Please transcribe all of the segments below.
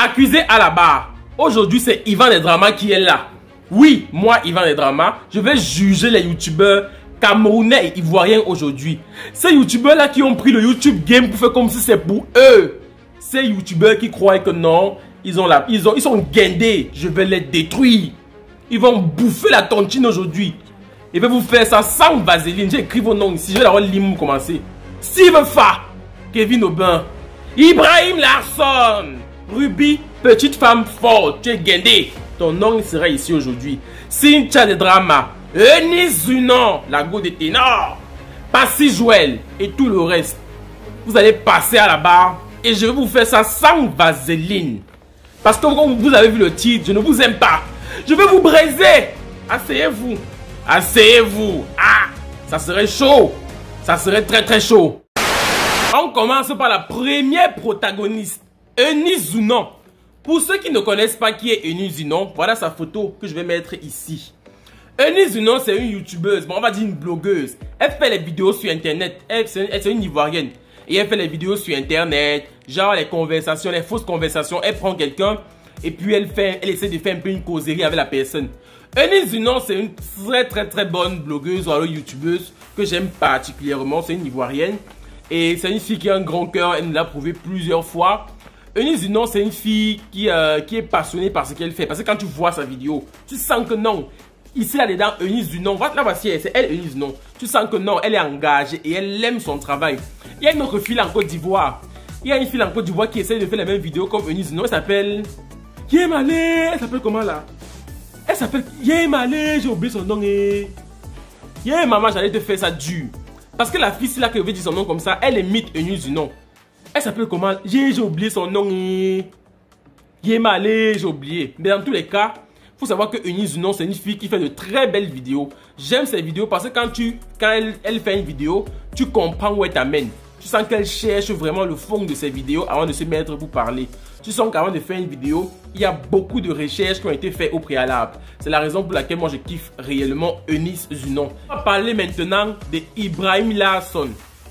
Accusé à la barre. Aujourd'hui, c'est Yvan des Dramas qui est là. Oui, moi, Yvan des Dramas, je vais juger les youtubeurs camerounais et ivoiriens aujourd'hui. Ces youtubeurs-là qui ont pris le YouTube Game pour faire comme si c'est pour eux. Ces youtubeurs qui croient que non, ils sont guindés. Je vais les détruire. Ils vont bouffer la tontine aujourd'hui. Je vais vous faire ça sans vaseline. J'ai écrit vos noms ici. Je vais d'abord lire pour commencer. Steve Fa, Kevin Aubin, Ibrahim Larson, Ruby, petite femme forte. Tu es guindé. Ton nom sera ici aujourd'hui. Cynthia des Dramas, Eunice Zunon, la go des ténors, Passy Joël et tout le reste. Vous allez passer à la barre et je vais vous faire ça sans vaseline. Parce que comme vous avez vu le titre, je ne vous aime pas. Je vais vous briser. Asseyez-vous. Asseyez-vous. Ah, ça serait chaud. Ça serait très très chaud. On commence par la première protagoniste, Eunice Zunon. Pour ceux qui ne connaissent pas qui est Eunice Zunon, voilà sa photo que je vais mettre ici. Eunice Zunon, c'est une youtubeuse, bon, on va dire une blogueuse. Elle fait les vidéos sur internet. C'est une ivoirienne. Et elle fait les vidéos sur internet, genre les conversations, les fausses conversations. Elle prend quelqu'un et puis elle essaie de faire un peu une causerie avec la personne. Eunice Zunon, c'est une très bonne blogueuse ou alors youtubeuse que j'aime particulièrement. C'est une ivoirienne. Et c'est une fille qui a un grand cœur, elle nous l'a prouvé plusieurs fois. Eunice Zunon, c'est une fille qui est passionnée par ce qu'elle fait. Parce que quand tu vois sa vidéo, tu sens que non. Ici, là-dedans, Eunice Zunon, là voici, c'est elle, Eunice Zunon. Tu sens que non, elle est engagée et elle aime son travail. Il y a une autre fille en Côte d'Ivoire. Il y a une fille en Côte d'Ivoire qui essaie de faire les mêmes vidéos comme Eunice Zunon. Elle s'appelle Yemale. Elle s'appelle comment là? Elle s'appelle Yemale. J'ai oublié son nom. Maman, j'allais te faire ça dur. Parce que la fille, c'est là que je vais dire son nom comme ça, elle imite Eunice Zunon. Elle s'appelle comment? J'ai oublié son nom. Yemale, j'ai oublié. Mais dans tous les cas, il faut savoir que Eunice Zunon, c'est une fille qui fait de très belles vidéos. J'aime ses vidéos parce que quand elle fait une vidéo, tu comprends où elle t'amène. Tu sens qu'elle cherche vraiment le fond de ses vidéos avant de se mettre pour parler. Tu sens qu'avant de faire une vidéo, il y a beaucoup de recherches qui ont été faites au préalable. C'est la raison pour laquelle moi je kiffe réellement Eunice Zunon. On va parler maintenant de Ibrahim Larson.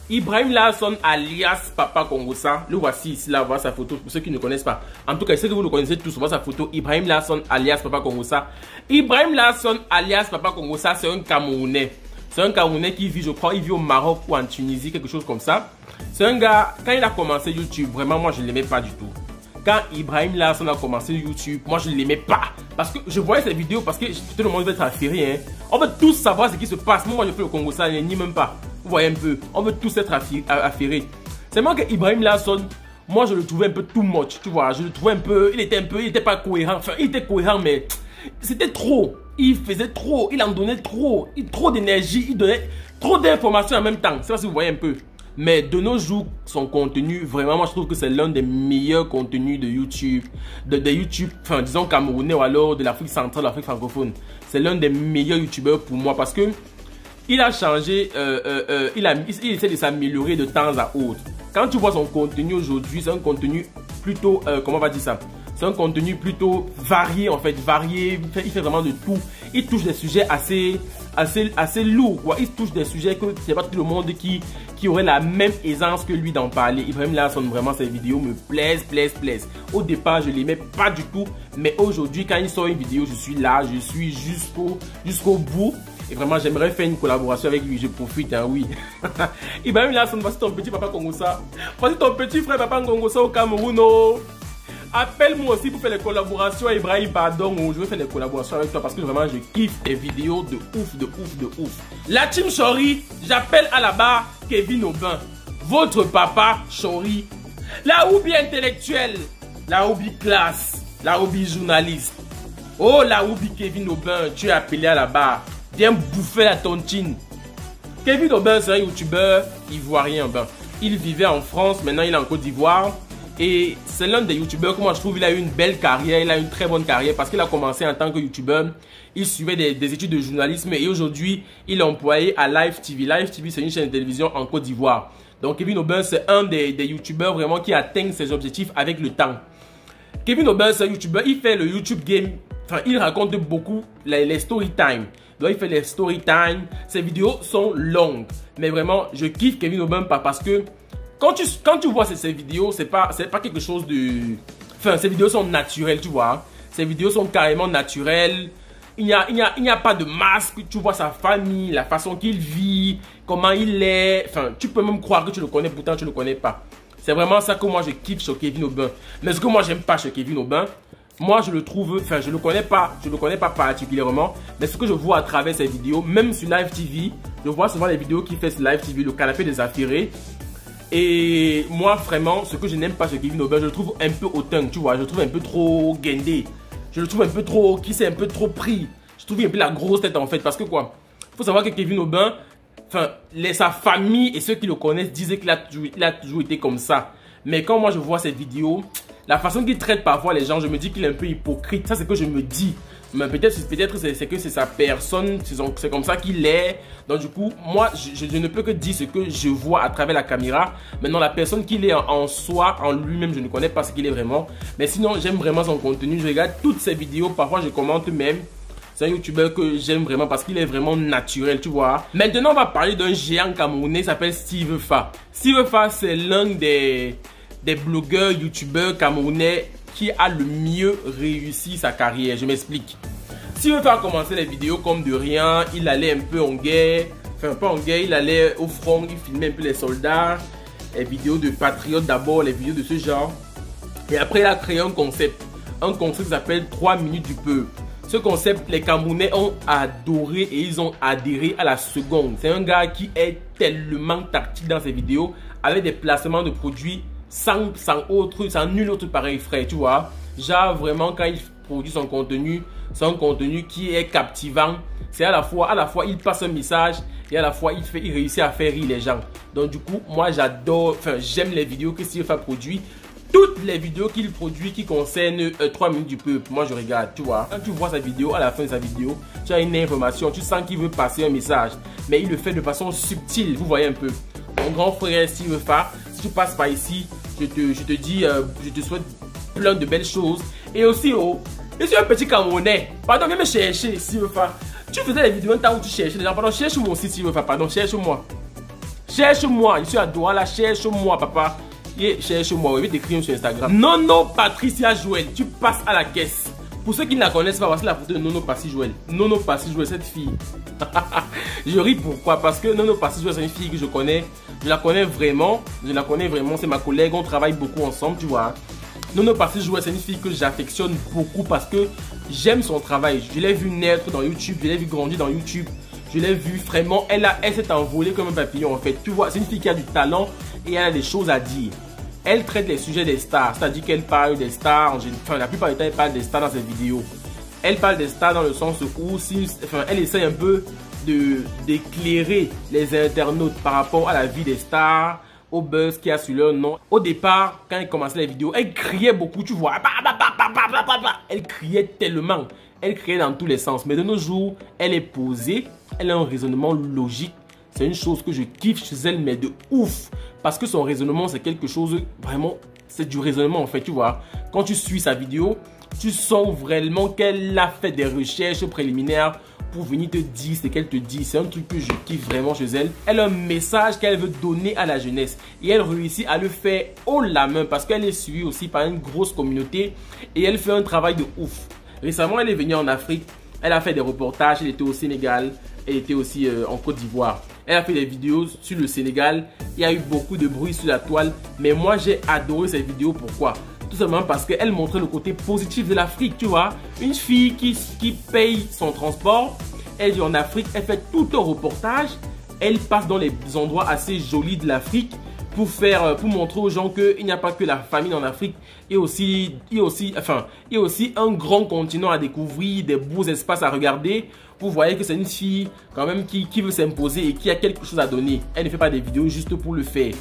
Ibrahim Larson alias Papa Kongosa. Le voici ici, là, voilà sa photo pour ceux qui ne connaissent pas. En tout cas, je sais que vous le connaissez tous. Voilà sa photo. Ibrahim Larson alias Papa Kongosa. Ibrahim Larson alias Papa Kongosa, c'est un Camerounais. C'est un Camerounais qui vit, je crois, il vit au Maroc ou en Tunisie, quelque chose comme ça. C'est un gars, quand il a commencé YouTube, vraiment, moi, je ne l'aimais pas du tout. Quand Ibrahim Larson a commencé YouTube, moi, je ne l'aimais pas. Parce que je voyais ses vidéos, parce que tout le monde veut être affairé. Hein. On veut tous savoir ce qui se passe. Moi, je fais le Kongosa, ni même pas. Vous voyez un peu, on veut tous être affairés. C'est moi que Ibrahim Larson, moi je le trouvais un peu too much, tu vois. Je le trouvais un peu, il était pas cohérent. Enfin, il était cohérent, mais c'était trop. Il faisait trop, il en donnait trop. Trop d'énergie, il donnait trop d'informations en même temps. C'est pas si vous voyez un peu. Mais de nos jours, son contenu, vraiment, moi je trouve que c'est l'un des meilleurs contenus de YouTube. De YouTube, enfin disons camerounais ou alors de l'Afrique centrale, l'Afrique francophone. C'est l'un des meilleurs YouTubeurs pour moi parce que il a changé, il essaie de s'améliorer de temps à autre. Quand tu vois son contenu aujourd'hui, c'est un contenu plutôt, comment on va dire ça? C'est un contenu plutôt varié en fait, varié, il fait vraiment de tout. Il touche des sujets assez lourds, quoi. Il touche des sujets que c'est pas tout le monde qui aurait la même aisance que lui d'en parler. Ibrahim Larson, vraiment, ses vidéos me plaisent. Au départ, je l'aimais pas du tout, mais aujourd'hui, quand il sort une vidéo, je suis là, je suis jusqu'au bout. Et vraiment, j'aimerais faire une collaboration avec lui. Je profite, hein, oui. Ibrahim Larson, voici ton petit papa Kongosa. Voici ton petit frère papa Kongosa au Cameroun. Oh. Appelle-moi aussi pour faire les collaborations. Ibrahim, pardon. Oh, je vais faire des collaborations avec toi parce que vraiment, je kiffe tes vidéos de ouf. La team Chori, j'appelle à la barre Kevin Aubin. Votre papa Chori. La hobby intellectuelle. La hobby classe. La hobby journaliste. Oh, la hobby Kevin Aubin, tu es appelé à la barre. Viens bouffer la tontine. Kevin Aubin, c'est un youtubeur ivoirien. Ben, il vivait en France, maintenant il est en Côte d'Ivoire. Et c'est l'un des youtubeurs que moi je trouve il a eu une belle carrière, il a une très bonne carrière parce qu'il a commencé en tant que youtubeur. Il suivait des études de journalisme et aujourd'hui il est employé à Live TV. Live TV, c'est une chaîne de télévision en Côte d'Ivoire. Donc Kevin Aubin, c'est un des youtubeurs vraiment qui atteint ses objectifs avec le temps. Kevin Aubin, c'est un youtubeur, il fait le YouTube Game. Enfin, il raconte beaucoup les story time. Donc, il fait les story time. Ses vidéos sont longues. Mais vraiment, je kiffe Kevin Aubin parce que quand tu vois ces vidéos, c'est pas quelque chose de... Enfin, ces vidéos sont naturelles, tu vois. Ces vidéos sont carrément naturelles. Il n'y a pas de masque. Tu vois sa famille, la façon qu'il vit, comment il est. Enfin, tu peux même croire que tu le connais, pourtant tu ne le connais pas. C'est vraiment ça que moi je kiffe chez Kevin Aubin. Mais ce que moi j'aime pas chez Kevin Aubin, moi je le trouve, enfin je le connais pas particulièrement, mais ce que je vois à travers ses vidéos, même sur Live TV, je vois souvent les vidéos qu'il fait sur Live TV, le canapé des affairés. Et moi vraiment, ce que je n'aime pas chez Kevin Aubin, je le trouve un peu hautain, tu vois, je le trouve un peu trop guindé. Je le trouve un peu trop, qui s'est un peu trop pris. Je trouve un peu la grosse tête en fait, parce que quoi, faut savoir que Kevin Aubin, enfin, sa famille et ceux qui le connaissent disaient qu'il a toujours été comme ça. Mais quand moi je vois ces vidéos, la façon qu'il traite parfois les gens, je me dis qu'il est un peu hypocrite. Ça, c'est ce que je me dis. Mais peut-être c'est que c'est sa personne, c'est comme ça qu'il est. Donc du coup, moi, je ne peux que dire ce que je vois à travers la caméra. Maintenant, la personne qu'il est en soi, en lui-même, je ne connais pas ce qu'il est vraiment. Mais sinon, j'aime vraiment son contenu. Je regarde toutes ses vidéos. Parfois, je commente même. C'est un youtubeur que j'aime vraiment parce qu'il est vraiment naturel, tu vois. Maintenant, on va parler d'un géant camerounais qui s'appelle Steve Fa. Steve Fa, c'est l'un des blogueurs, youtubeurs camerounais qui a le mieux réussi sa carrière. Je m'explique. Steve Fa a commencé les vidéos comme de rien. Il allait un peu en guerre. Enfin, pas en guerre, il allait au front, il filmait un peu les soldats. Les vidéos de patriotes d'abord, les vidéos de ce genre. Et après, il a créé un concept. Un concept qui s'appelle 3 minutes du peuple. Ce concept, les Camerounais ont adoré et ils ont adhéré à la seconde. C'est un gars qui est tellement tactique dans ses vidéos avec des placements de produits sans nul autre pareil, frère, tu vois. Genre vraiment quand il produit son contenu, c'est un contenu qui est captivant. C'est à la fois il passe un message et à la fois il réussit à faire rire les gens. Donc du coup, moi j'adore, enfin j'aime les vidéos que Steve Fa produit. Toutes les vidéos qu'il produit qui concernent 3 minutes du peuple, moi je regarde, tu vois. Quand tu vois sa vidéo, à la fin de sa vidéo, tu as une information, tu sens qu'il veut passer un message. Mais il le fait de façon subtile, vous voyez un peu. Mon grand frère Steve Fa, si tu passes par ici, je te dis, je te souhaite plein de belles choses. Et aussi, oh, je suis un petit Camerounais. Pardon, viens me chercher, Steve Fa. Tu faisais les vidéos un temps où tu cherchais les gens. Pardon, cherche-moi aussi, Steve Fa. Pardon, cherche-moi. Cherche-moi, je suis à Douala, cherche-moi, papa. Cherche-moi, je vais t'écrire sur Instagram. Nono Patricia Joël, tu passes à la caisse. Pour ceux qui ne la connaissent pas, voici la photo de Nono Patricia Joël. Nono Patricia Joël, cette fille. Je ris pourquoi? Parce que Nono Patricia Joël, c'est une fille que je connais. Je la connais vraiment. C'est ma collègue. On travaille beaucoup ensemble, tu vois. Nono Patricia Joël, c'est une fille que j'affectionne beaucoup parce que j'aime son travail. Je l'ai vu naître dans YouTube. Je l'ai vu grandir dans YouTube. Je l'ai vu vraiment. Elle s'est envolée comme un papillon en fait. Tu vois, c'est une fille qui a du talent et elle a des choses à dire. Elle traite les sujets des stars, c'est-à-dire qu'elle parle des stars, enfin la plupart du temps elle parle des stars dans ses vidéos. Elle parle des stars dans le sens où elle essaie un peu d'éclairer les internautes par rapport à la vie des stars, au buzz qu'il y a sur leur nom. Au départ, quand elle commençait les vidéos, elle criait beaucoup, tu vois. Elle criait tellement, elle criait dans tous les sens. Mais de nos jours, elle est posée, elle a un raisonnement logique. C'est une chose que je kiffe chez elle, mais de ouf. Parce que son raisonnement, c'est quelque chose, vraiment, c'est du raisonnement en fait, tu vois. Quand tu suis sa vidéo, tu sens vraiment qu'elle a fait des recherches préliminaires pour venir te dire ce qu'elle te dit. C'est un truc que je kiffe vraiment chez elle. Elle a un message qu'elle veut donner à la jeunesse. Et elle réussit à le faire haut la main parce qu'elle est suivie aussi par une grosse communauté. Et elle fait un travail de ouf. Récemment, elle est venue en Afrique. Elle a fait des reportages. Elle était au Sénégal. Elle était aussi en Côte d'Ivoire. Elle a fait des vidéos sur le Sénégal. Il y a eu beaucoup de bruit sur la toile. Mais moi, j'ai adoré ces vidéos. Pourquoi? Tout simplement parce qu'elle montrait le côté positif de l'Afrique, tu vois. Une fille qui paye son transport. Elle est en Afrique. Elle fait tout un reportage. Elle passe dans les endroits assez jolis de l'Afrique pour montrer aux gens qu'il n'y a pas que la famine en Afrique. Il y a aussi un grand continent à découvrir, des beaux espaces à regarder. Vous voyez que c'est une fille quand même qui veut s'imposer et qui a quelque chose à donner. Elle ne fait pas des vidéos juste pour le faire.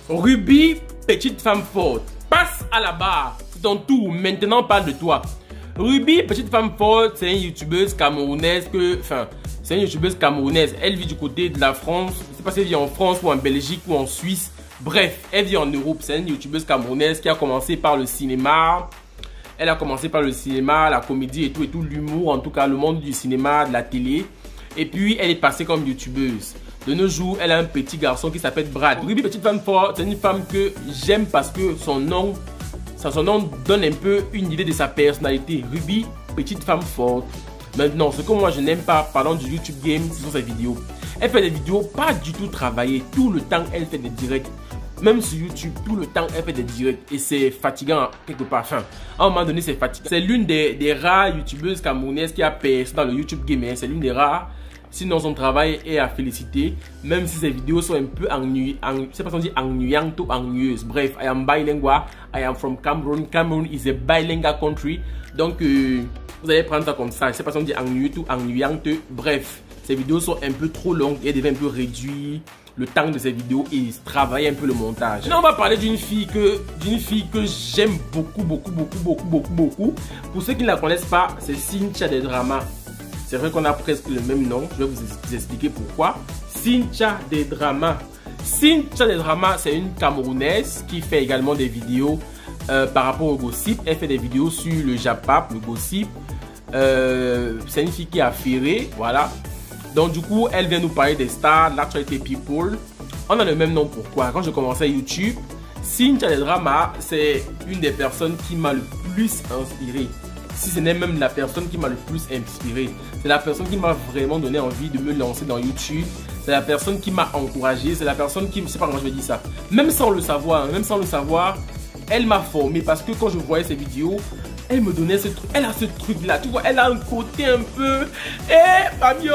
Ruby, petite femme forte, passe à la barre. C'est ton tour. Maintenant, parle de toi. Ruby, petite femme forte, c'est une youtubeuse camerounaise Elle vit du côté de la France. Je ne sais pas si elle vit en France ou en Belgique ou en Suisse. Bref, elle vit en Europe. C'est une youtubeuse camerounaise qui a commencé par le cinéma. Elle a commencé par le cinéma, la comédie et tout, l'humour, en tout cas le monde du cinéma, de la télé. Et puis, elle est passée comme youtubeuse. De nos jours, elle a un petit garçon qui s'appelle Brad. Ruby, petite femme forte, c'est une femme que j'aime parce que son nom, son nom donne un peu une idée de sa personnalité. Ruby, petite femme forte. Maintenant, ce que moi je n'aime pas, parlant du YouTube Game, ce sont ses vidéos. Elle fait des vidéos pas du tout travaillées. Tout le temps, elle fait des directs. Même sur YouTube, tout le temps, elle fait des directs. Et c'est fatigant quelque part. Enfin, à un moment donné, c'est fatigant. C'est l'une des rares youtubeuses camerounaises qui a percé dans le YouTube Game. C'est l'une des rares. Sinon, son travail est à féliciter. Même si ses vidéos sont un peu ennuyantes. C'est pas si on dit ennuyantes ou ennuyeuses. Bref, I am bilingual. I am from Cameroon. Cameroon is a bilingual country. Donc, vous allez prendre ça comme ça. Je sais pas si on dit ennuyeux ou ennuyante. Bref, ces vidéos sont un peu trop longues et elles deviennent un peu réduites. Le temps de ces vidéos et travailler un peu le montage. Maintenant, on va parler d'une fille que j'aime beaucoup. Pour ceux qui ne la connaissent pas, c'est Cynthia des Dramas. C'est vrai qu'on a presque le même nom. Je vais vous expliquer pourquoi. Cynthia des Dramas. Cynthia des Dramas, c'est une Camerounaise qui fait également des vidéos par rapport au gossip. Elle fait des vidéos sur le Japap, le gossip. C'est une fille qui est affairée, voilà. Donc du coup, elle vient nous parler des stars, l'actualité people. On a le même nom, pourquoi? Quand je commençais YouTube, Cynthia des Dramas, c'est une des personnes qui m'a le plus inspiré. Si ce n'est même la personne qui m'a le plus inspiré. C'est la personne qui m'a vraiment donné envie de me lancer dans YouTube. C'est la personne qui m'a encouragé. C'est la personne qui, je sais pas comment je vais dire ça. Même sans le savoir, elle m'a formé parce que quand je voyais ses vidéos, elle me donnait ce truc. Elle a ce truc là, tu vois, elle a un côté un peu. Mamio,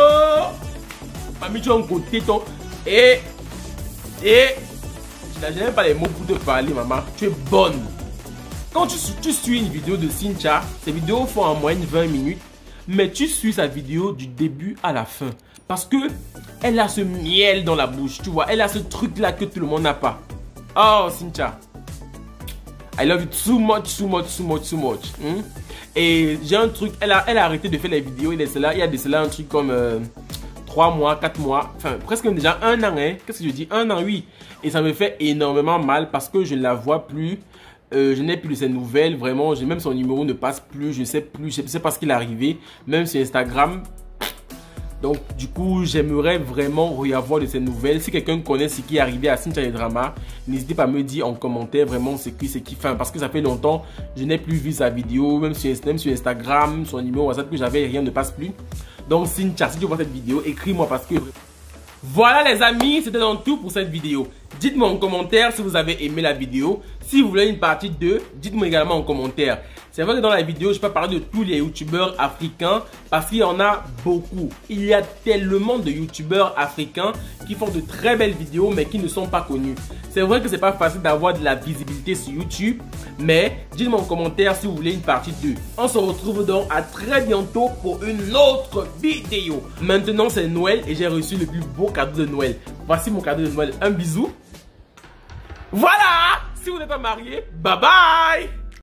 Mamie, tu as un côté ton. Je n'ai même pas les mots pour te parler, maman. Tu es bonne. Quand tu suis une vidéo de Cynthia, ces vidéos font en moyenne 20 minutes. Mais tu suis sa vidéo du début à la fin. Parce que elle a ce miel dans la bouche, tu vois. Elle a ce truc là que tout le monde n'a pas. Oh, Cynthia. I love you too much. Et j'ai un truc, elle a arrêté de faire les vidéos. Il y a de cela un truc comme 3 mois, 4 mois, enfin presque déjà 1 an. Qu'est-ce que je dis? 1 an, oui. Et ça me fait énormément mal parce que je ne la vois plus. Je n'ai plus de ses nouvelles, vraiment. Même son numéro ne passe plus. Je ne sais pas ce qu'il est arrivé. Même sur Instagram. Donc, du coup, j'aimerais vraiment revoir de ses nouvelles. Si quelqu'un connaît ce qui est arrivé à Cynthia des Dramas, n'hésitez pas à me dire en commentaire vraiment ce qui fait. Parce que ça fait longtemps, je n'ai plus vu sa vidéo. Même sur Instagram, son numéro WhatsApp que j'avais, rien ne passe plus. Donc, Cynthia, si tu vois cette vidéo, écris-moi parce que... Voilà les amis, c'était donc tout pour cette vidéo. Dites-moi en commentaire si vous avez aimé la vidéo. Si vous voulez une partie 2, dites-moi également en commentaire. C'est vrai que dans la vidéo, je ne vais pas parler de tous les youtubeurs africains parce qu'il y en a beaucoup. Il y a tellement de youtubeurs africains qui font de très belles vidéos mais qui ne sont pas connus. C'est vrai que c'est pas facile d'avoir de la visibilité sur YouTube, mais dites-moi en commentaire si vous voulez une partie 2. On se retrouve donc à très bientôt pour une autre vidéo. Maintenant c'est Noël et j'ai reçu le plus beau cadeau de Noël. Voici mon cadeau de Noël. Un bisou. Voilà! Si vous n'êtes pas marié, bye bye!